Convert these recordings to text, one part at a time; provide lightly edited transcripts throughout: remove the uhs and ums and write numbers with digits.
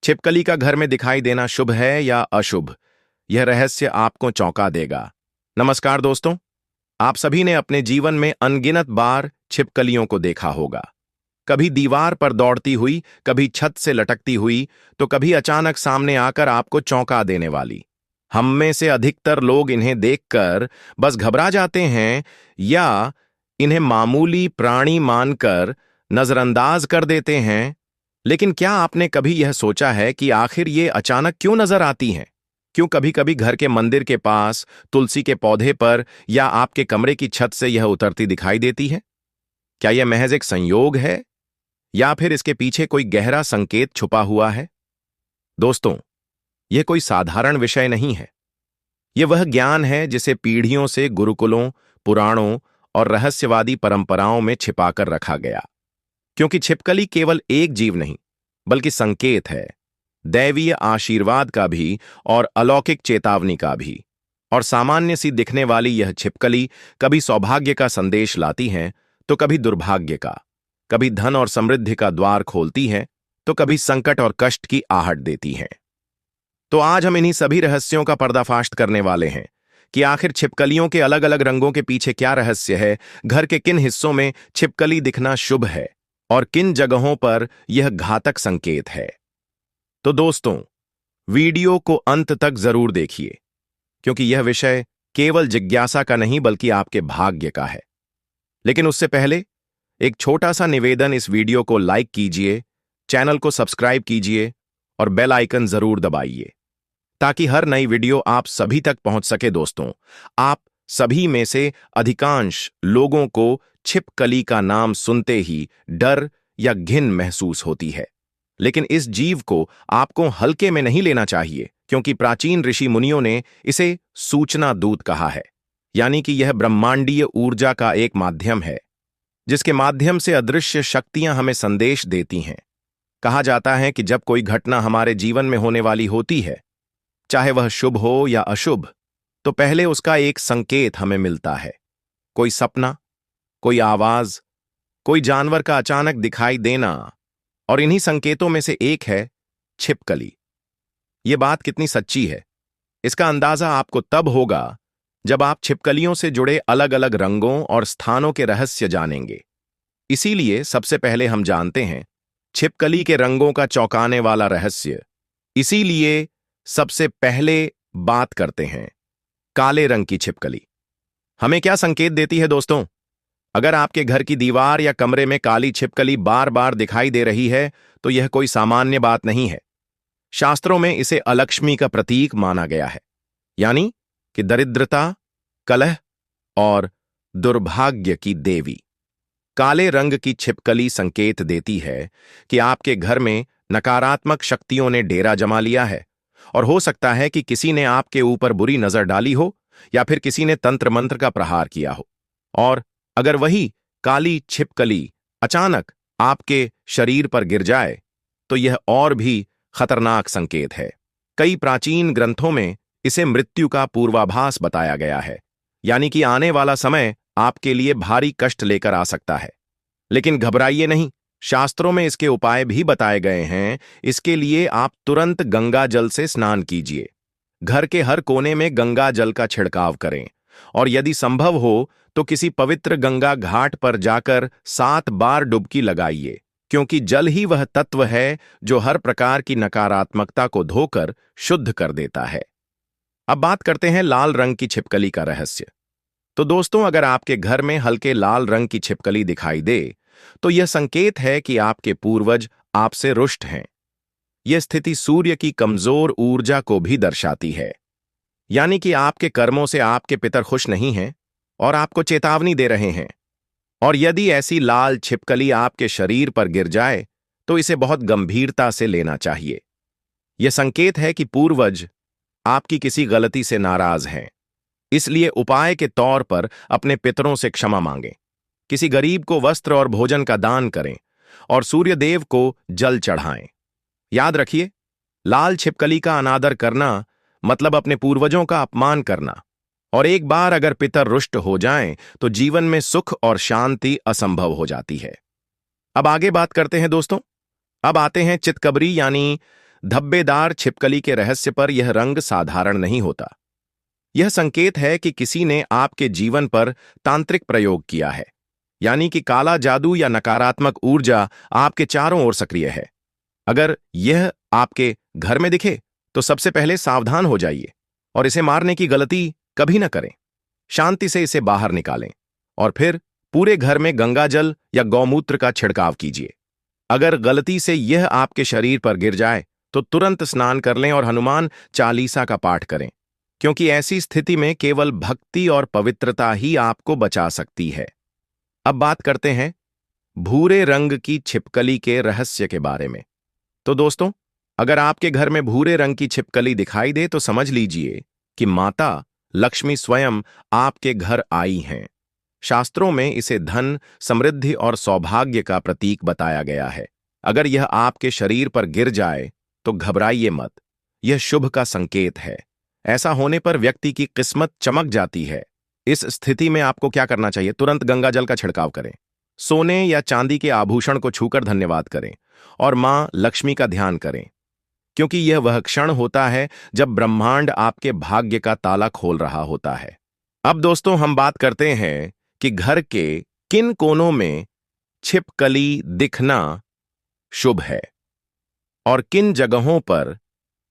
छिपकली का घर में दिखाई देना शुभ है या अशुभ? यह रहस्य आपको चौंका देगा। नमस्कार दोस्तों, आप सभी ने अपने जीवन में अनगिनत बार छिपकलियों को देखा होगा। कभी दीवार पर दौड़ती हुई, कभी छत से लटकती हुई, तो कभी अचानक सामने आकर आपको चौंका देने वाली। हम में से अधिकतर लोग इन्हें देखकर बस घबरा जाते हैं या इन्हें मामूली प्राणी मानकर नजरअंदाज कर देते हैं। लेकिन क्या आपने कभी यह सोचा है कि आखिर ये अचानक क्यों नजर आती हैं? क्यों कभी कभी घर के मंदिर के पास, तुलसी के पौधे पर या आपके कमरे की छत से यह उतरती दिखाई देती है? क्या यह महज एक संयोग है या फिर इसके पीछे कोई गहरा संकेत छुपा हुआ है? दोस्तों, यह कोई साधारण विषय नहीं है। यह वह ज्ञान है जिसे पीढ़ियों से गुरुकुलों, पुराणों और रहस्यवादी परंपराओं में छिपाकर रखा गया। क्योंकि छिपकली केवल एक जीव नहीं, बल्कि संकेत है, दैवीय आशीर्वाद का भी और अलौकिक चेतावनी का भी। और सामान्य सी दिखने वाली यह छिपकली कभी सौभाग्य का संदेश लाती है, तो कभी दुर्भाग्य का, कभी धन और समृद्धि का द्वार खोलती है, तो कभी संकट और कष्ट की आहट देती है। तो आज हम इन्हीं सभी रहस्यों का पर्दाफाश करने वाले हैं कि आखिर छिपकलियों के अलग अलग रंगों के पीछे क्या रहस्य है, घर के किन हिस्सों में छिपकली दिखना शुभ है और किन जगहों पर यह घातक संकेत है। तो दोस्तों, वीडियो को अंत तक जरूर देखिए, क्योंकि यह विषय केवल जिज्ञासा का नहीं बल्कि आपके भाग्य का है। लेकिन उससे पहले एक छोटा सा निवेदन, इस वीडियो को लाइक कीजिए, चैनल को सब्सक्राइब कीजिए और बेल आइकन जरूर दबाइए, ताकि हर नई वीडियो आप सभी तक पहुंच सके। दोस्तों, आप सभी में से अधिकांश लोगों को छिपकली का नाम सुनते ही डर या घिन महसूस होती है। लेकिन इस जीव को आपको हल्के में नहीं लेना चाहिए, क्योंकि प्राचीन ऋषि मुनियों ने इसे सूचना दूत कहा है। यानी कि यह ब्रह्मांडीय ऊर्जा का एक माध्यम है, जिसके माध्यम से अदृश्य शक्तियां हमें संदेश देती हैं। कहा जाता है कि जब कोई घटना हमारे जीवन में होने वाली होती है, चाहे वह शुभ हो या अशुभ, तो पहले उसका एक संकेत हमें मिलता है। कोई सपना, कोई आवाज, कोई जानवर का अचानक दिखाई देना, और इन्हीं संकेतों में से एक है छिपकली। ये बात कितनी सच्ची है, इसका अंदाजा आपको तब होगा जब आप छिपकलियों से जुड़े अलग अलग रंगों और स्थानों के रहस्य जानेंगे। इसीलिए सबसे पहले हम जानते हैं छिपकली के रंगों का चौंकाने वाला रहस्य। इसीलिए सबसे पहले बात करते हैं काले रंग की छिपकली। हमें क्या संकेत देती है दोस्तों? अगर आपके घर की दीवार या कमरे में काली छिपकली बार बार दिखाई दे रही है, तो यह कोई सामान्य बात नहीं है। शास्त्रों में इसे अलक्ष्मी का प्रतीक माना गया है, यानी कि दरिद्रता, कलह और दुर्भाग्य की देवी। काले रंग की छिपकली संकेत देती है कि आपके घर में नकारात्मक शक्तियों ने डेरा जमा लिया है, और हो सकता है कि किसी ने आपके ऊपर बुरी नजर डाली हो या फिर किसी ने तंत्र मंत्र का प्रहार किया हो। और अगर वही काली छिपकली अचानक आपके शरीर पर गिर जाए, तो यह और भी खतरनाक संकेत है। कई प्राचीन ग्रंथों में इसे मृत्यु का पूर्वाभास बताया गया है, यानी कि आने वाला समय आपके लिए भारी कष्ट लेकर आ सकता है। लेकिन घबराइए नहीं, शास्त्रों में इसके उपाय भी बताए गए हैं। इसके लिए आप तुरंत गंगा जल से स्नान कीजिए। घर के हर कोने में गंगा जल का छिड़काव करें, और यदि संभव हो तो किसी पवित्र गंगा घाट पर जाकर 7 बार डुबकी लगाइए, क्योंकि जल ही वह तत्व है जो हर प्रकार की नकारात्मकता को धोकर शुद्ध कर देता है। अब बात करते हैं लाल रंग की छिपकली का रहस्य। तो दोस्तों, अगर आपके घर में हल्के लाल रंग की छिपकली दिखाई दे, तो यह संकेत है कि आपके पूर्वज आपसे रुष्ट हैं। यह स्थिति सूर्य की कमजोर ऊर्जा को भी दर्शाती है, यानी कि आपके कर्मों से आपके पितर खुश नहीं हैं और आपको चेतावनी दे रहे हैं। और यदि ऐसी लाल छिपकली आपके शरीर पर गिर जाए, तो इसे बहुत गंभीरता से लेना चाहिए। यह संकेत है कि पूर्वज आपकी किसी गलती से नाराज हैं। इसलिए उपाय के तौर पर अपने पितरों से क्षमा मांगें, किसी गरीब को वस्त्र और भोजन का दान करें और सूर्यदेव को जल चढ़ाएं। याद रखिए, लाल छिपकली का अनादर करना मतलब अपने पूर्वजों का अपमान करना, और एक बार अगर पितर रुष्ट हो जाएं, तो जीवन में सुख और शांति असंभव हो जाती है। अब आगे बात करते हैं दोस्तों। अब आते हैं चितकबरी यानी धब्बेदार छिपकली के रहस्य पर यह रंग साधारण नहीं होता। यह संकेत है कि किसी ने आपके जीवन पर तांत्रिक प्रयोग किया है, यानी कि काला जादू या नकारात्मक ऊर्जा आपके चारों ओर सक्रिय है। अगर यह आपके घर में दिखे तो सबसे पहले सावधान हो जाइए और इसे मारने की गलती कभी न करें। शांति से इसे बाहर निकालें और फिर पूरे घर में गंगाजल या गौमूत्र का छिड़काव कीजिए। अगर गलती से यह आपके शरीर पर गिर जाए तो तुरंत स्नान कर लें और हनुमान चालीसा का पाठ करें, क्योंकि ऐसी स्थिति में केवल भक्ति और पवित्रता ही आपको बचा सकती है। अब बात करते हैं भूरे रंग की छिपकली के रहस्य के बारे में। तो दोस्तों, अगर आपके घर में भूरे रंग की छिपकली दिखाई दे तो समझ लीजिए कि माता लक्ष्मी स्वयं आपके घर आई हैं। शास्त्रों में इसे धन, समृद्धि और सौभाग्य का प्रतीक बताया गया है। अगर यह आपके शरीर पर गिर जाए तो घबराइए मत, यह शुभ का संकेत है। ऐसा होने पर व्यक्ति की किस्मत चमक जाती है। इस स्थिति में आपको क्या करना चाहिए? तुरंत गंगा जल का छिड़काव करें, सोने या चांदी के आभूषण को छूकर धन्यवाद करें और मां लक्ष्मी का ध्यान करें, क्योंकि यह वह क्षण होता है जब ब्रह्मांड आपके भाग्य का ताला खोल रहा होता है। अब दोस्तों, हम बात करते हैं कि घर के किन कोनों में छिपकली दिखना शुभ है और किन जगहों पर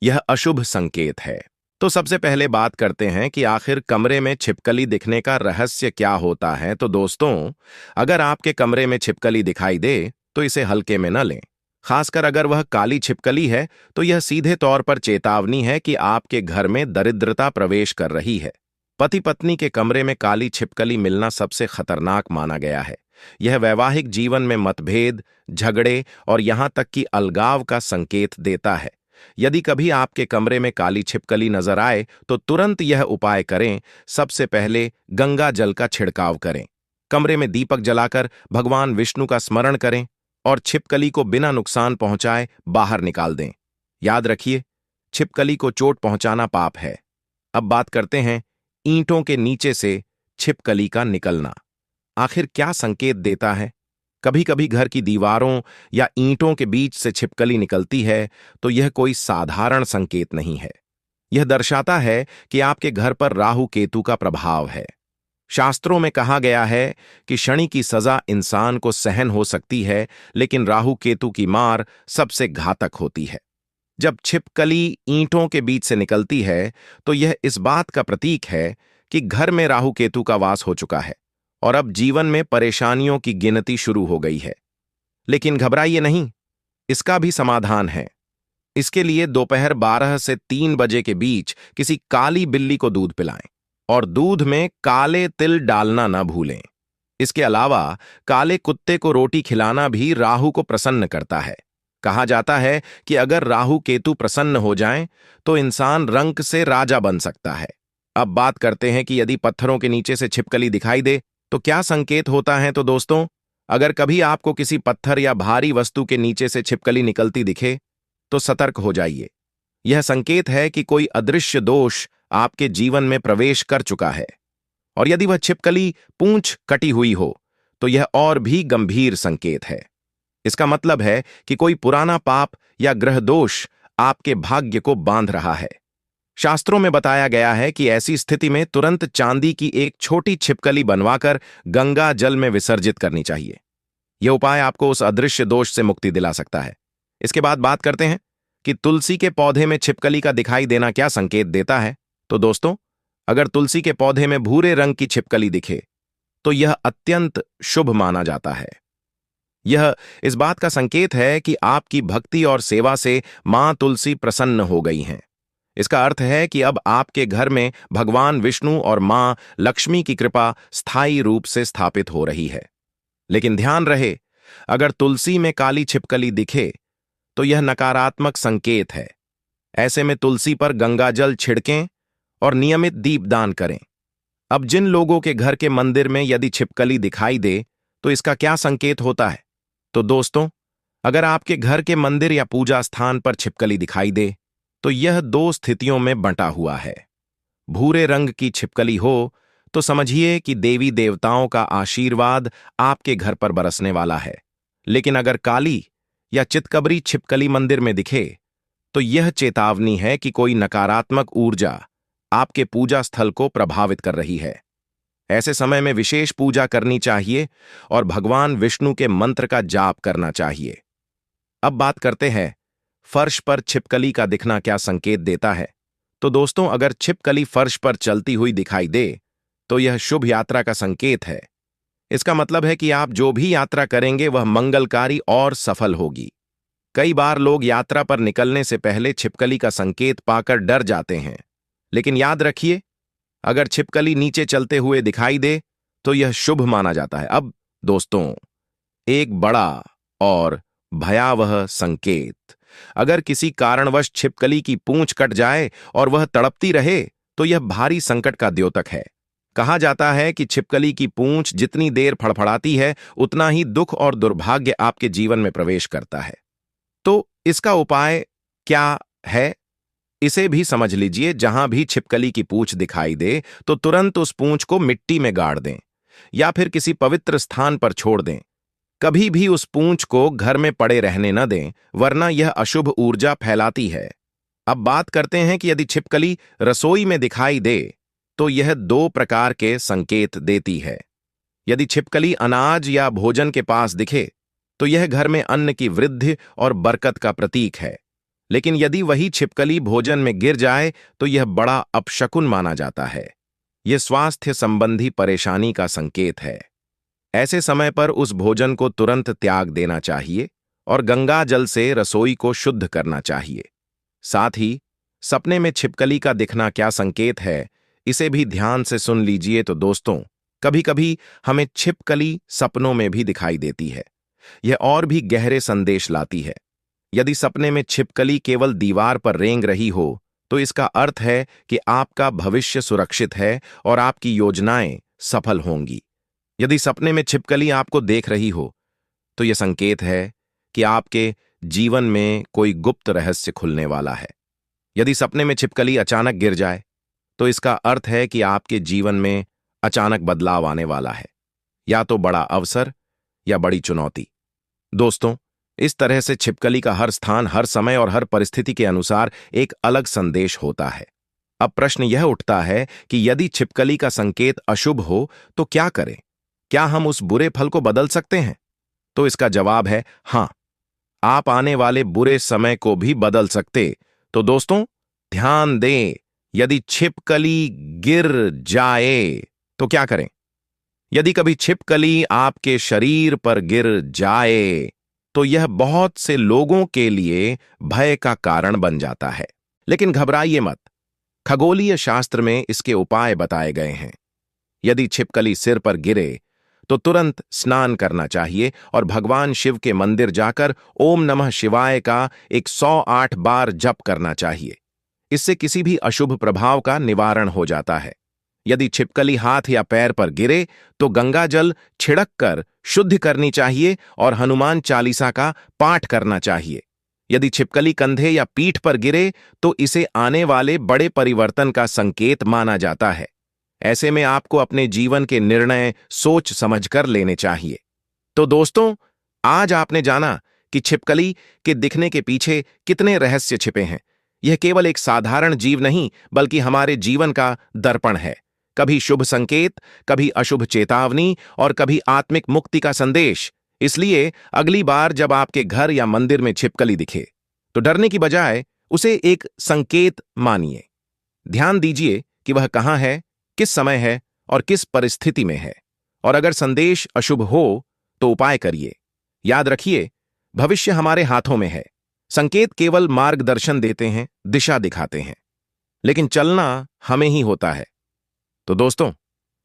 यह अशुभ संकेत है। तो सबसे पहले बात करते हैं कि आखिर कमरे में छिपकली दिखने का रहस्य क्या होता है। तो दोस्तों, अगर आपके कमरे में छिपकली दिखाई दे तो इसे हल्के में न लें। खासकर अगर वह काली छिपकली है तो यह सीधे तौर पर चेतावनी है कि आपके घर में दरिद्रता प्रवेश कर रही है। पति पत्नी के कमरे में काली छिपकली मिलना सबसे खतरनाक माना गया है। यह वैवाहिक जीवन में मतभेद, झगड़े और यहां तक कि अलगाव का संकेत देता है। यदि कभी आपके कमरे में काली छिपकली नजर आए तो तुरंत यह उपाय करें। सबसे पहले गंगा जल का छिड़काव करें, कमरे में दीपक जलाकर भगवान विष्णु का स्मरण करें और छिपकली को बिना नुकसान पहुंचाए बाहर निकाल दें। याद रखिए, छिपकली को चोट पहुंचाना पाप है। अब बात करते हैं ईंटों के नीचे से छिपकली का निकलना आखिर क्या संकेत देता है। कभी कभी घर की दीवारों या ईंटों के बीच से छिपकली निकलती है तो यह कोई साधारण संकेत नहीं है। यह दर्शाता है कि आपके घर पर राहु केतु का प्रभाव है। शास्त्रों में कहा गया है कि शनि की सजा इंसान को सहन हो सकती है, लेकिन राहु केतु की मार सबसे घातक होती है। जब छिपकली ईंटों के बीच से निकलती है तो यह इस बात का प्रतीक है कि घर में राहु केतु का वास हो चुका है और अब जीवन में परेशानियों की गिनती शुरू हो गई है। लेकिन घबराइए नहीं, इसका भी समाधान है। इसके लिए दोपहर 12 से 3 बजे के बीच किसी काली बिल्ली को दूध पिलाएं और दूध में काले तिल डालना न भूलें। इसके अलावा काले कुत्ते को रोटी खिलाना भी राहु को प्रसन्न करता है। कहा जाता है कि अगर राहु केतु प्रसन्न हो जाएं तो इंसान रंक से राजा बन सकता है। अब बात करते हैं कि यदि पत्थरों के नीचे से छिपकली दिखाई दे तो क्या संकेत होता है। तो दोस्तों, अगर कभी आपको किसी पत्थर या भारी वस्तु के नीचे से छिपकली निकलती दिखे तो सतर्क हो जाइए। यह संकेत है कि कोई अदृश्य दोष आपके जीवन में प्रवेश कर चुका है, और यदि वह छिपकली पूंछ कटी हुई हो तो यह और भी गंभीर संकेत है। इसका मतलब है कि कोई पुराना पाप या ग्रह दोष आपके भाग्य को बांध रहा है। शास्त्रों में बताया गया है कि ऐसी स्थिति में तुरंत चांदी की एक छोटी छिपकली बनवाकर गंगा जल में विसर्जित करनी चाहिए। यह उपाय आपको उस अदृश्य दोष से मुक्ति दिला सकता है। इसके बाद बात करते हैं कि तुलसी के पौधे में छिपकली का दिखाई देना क्या संकेत देता है। तो दोस्तों, अगर तुलसी के पौधे में भूरे रंग की छिपकली दिखे तो यह अत्यंत शुभ माना जाता है। यह इस बात का संकेत है कि आपकी भक्ति और सेवा से मां तुलसी प्रसन्न हो गई हैं। इसका अर्थ है कि अब आपके घर में भगवान विष्णु और मां लक्ष्मी की कृपा स्थायी रूप से स्थापित हो रही है। लेकिन ध्यान रहे, अगर तुलसी में काली छिपकली दिखे तो यह नकारात्मक संकेत है। ऐसे में तुलसी पर गंगाजल छिड़कें और नियमित दीपदान करें। अब जिन लोगों के घर के मंदिर में यदि छिपकली दिखाई दे तो इसका क्या संकेत होता है। तो दोस्तों, अगर आपके घर के मंदिर या पूजा स्थान पर छिपकली दिखाई दे तो यह 2 स्थितियों में बंटा हुआ है। भूरे रंग की छिपकली हो तो समझिए कि देवी देवताओं का आशीर्वाद आपके घर पर बरसने वाला है। लेकिन अगर काली या चितकबरी छिपकली मंदिर में दिखे तो यह चेतावनी है कि कोई नकारात्मक ऊर्जा आपके पूजा स्थल को प्रभावित कर रही है। ऐसे समय में विशेष पूजा करनी चाहिए और भगवान विष्णु के मंत्र का जाप करना चाहिए। अब बात करते हैं फर्श पर छिपकली का दिखना क्या संकेत देता है। तो दोस्तों, अगर छिपकली फर्श पर चलती हुई दिखाई दे तो यह शुभ यात्रा का संकेत है। इसका मतलब है कि आप जो भी यात्रा करेंगे वह मंगलकारी और सफल होगी। कई बार लोग यात्रा पर निकलने से पहले छिपकली का संकेत पाकर डर जाते हैं, लेकिन याद रखिए, अगर छिपकली नीचे चलते हुए दिखाई दे तो यह शुभ माना जाता है। अब दोस्तों, एक बड़ा और भयावह संकेत। अगर किसी कारणवश छिपकली की पूंछ कट जाए और वह तड़पती रहे तो यह भारी संकट का द्योतक है। कहा जाता है कि छिपकली की पूंछ जितनी देर फड़फड़ाती है उतना ही दुख और दुर्भाग्य आपके जीवन में प्रवेश करता है। तो इसका उपाय क्या है, इसे भी समझ लीजिए। जहां भी छिपकली की पूंछ दिखाई दे तो तुरंत उस पूंछ को मिट्टी में गाड़ दें या फिर किसी पवित्र स्थान पर छोड़ दें। कभी भी उस पूंछ को घर में पड़े रहने न दें, वरना यह अशुभ ऊर्जा फैलाती है। अब बात करते हैं कि यदि छिपकली रसोई में दिखाई दे तो यह दो प्रकार के संकेत देती है। यदि छिपकली अनाज या भोजन के पास दिखे तो यह घर में अन्न की वृद्धि और बरकत का प्रतीक है। लेकिन यदि वही छिपकली भोजन में गिर जाए तो यह बड़ा अपशकुन माना जाता है। यह स्वास्थ्य संबंधी परेशानी का संकेत है। ऐसे समय पर उस भोजन को तुरंत त्याग देना चाहिए और गंगा जल से रसोई को शुद्ध करना चाहिए। साथ ही सपने में छिपकली का दिखना क्या संकेत है, इसे भी ध्यान से सुन लीजिए। तो दोस्तों, कभी कभी हमें छिपकली सपनों में भी दिखाई देती है। यह और भी गहरे संदेश लाती है। यदि सपने में छिपकली केवल दीवार पर रेंग रही हो तो इसका अर्थ है कि आपका भविष्य सुरक्षित है और आपकी योजनाएं सफल होंगी। यदि सपने में छिपकली आपको देख रही हो तो यह संकेत है कि आपके जीवन में कोई गुप्त रहस्य खुलने वाला है। यदि सपने में छिपकली अचानक गिर जाए तो इसका अर्थ है कि आपके जीवन में अचानक बदलाव आने वाला है, या तो बड़ा अवसर या बड़ी चुनौती। दोस्तों, इस तरह से छिपकली का हर स्थान, हर समय और हर परिस्थिति के अनुसार एक अलग संदेश होता है। अब प्रश्न यह उठता है कि यदि छिपकली का संकेत अशुभ हो तो क्या करें? क्या हम उस बुरे फल को बदल सकते हैं? तो इसका जवाब है हां, आप आने वाले बुरे समय को भी बदल सकते। तो दोस्तों, ध्यान दें, यदि छिपकली गिर जाए तो क्या करें? यदि कभी छिपकली आपके शरीर पर गिर जाए तो यह बहुत से लोगों के लिए भय का कारण बन जाता है। लेकिन घबराइए मत, खगोलीय शास्त्र में इसके उपाय बताए गए हैं। यदि छिपकली सिर पर गिरे तो तुरंत स्नान करना चाहिए और भगवान शिव के मंदिर जाकर ओम नमः शिवाय का 108 बार जप करना चाहिए। इससे किसी भी अशुभ प्रभाव का निवारण हो जाता है। यदि छिपकली हाथ या पैर पर गिरे तो गंगा जल छिड़क कर शुद्ध करनी चाहिए और हनुमान चालीसा का पाठ करना चाहिए। यदि छिपकली कंधे या पीठ पर गिरे तो इसे आने वाले बड़े परिवर्तन का संकेत माना जाता है। ऐसे में आपको अपने जीवन के निर्णय सोच समझकर लेने चाहिए। तो दोस्तों, आज आपने जाना कि छिपकली के दिखने के पीछे कितने रहस्य छिपे हैं। यह केवल एक साधारण जीव नहीं, बल्कि हमारे जीवन का दर्पण है। कभी शुभ संकेत, कभी अशुभ चेतावनी और कभी आत्मिक मुक्ति का संदेश। इसलिए अगली बार जब आपके घर या मंदिर में छिपकली दिखे तो डरने की बजाय उसे एक संकेत मानिए। ध्यान दीजिए कि वह कहां है, किस समय है और किस परिस्थिति में है। और अगर संदेश अशुभ हो तो उपाय करिए। याद रखिए, भविष्य हमारे हाथों में है। संकेत केवल मार्गदर्शन देते हैं, दिशा दिखाते हैं, लेकिन चलना हमें ही होता है। तो दोस्तों,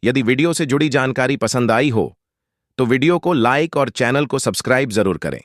यदि वीडियो से जुड़ी जानकारी पसंद आई हो तो वीडियो को लाइक और चैनल को सब्सक्राइब जरूर करें।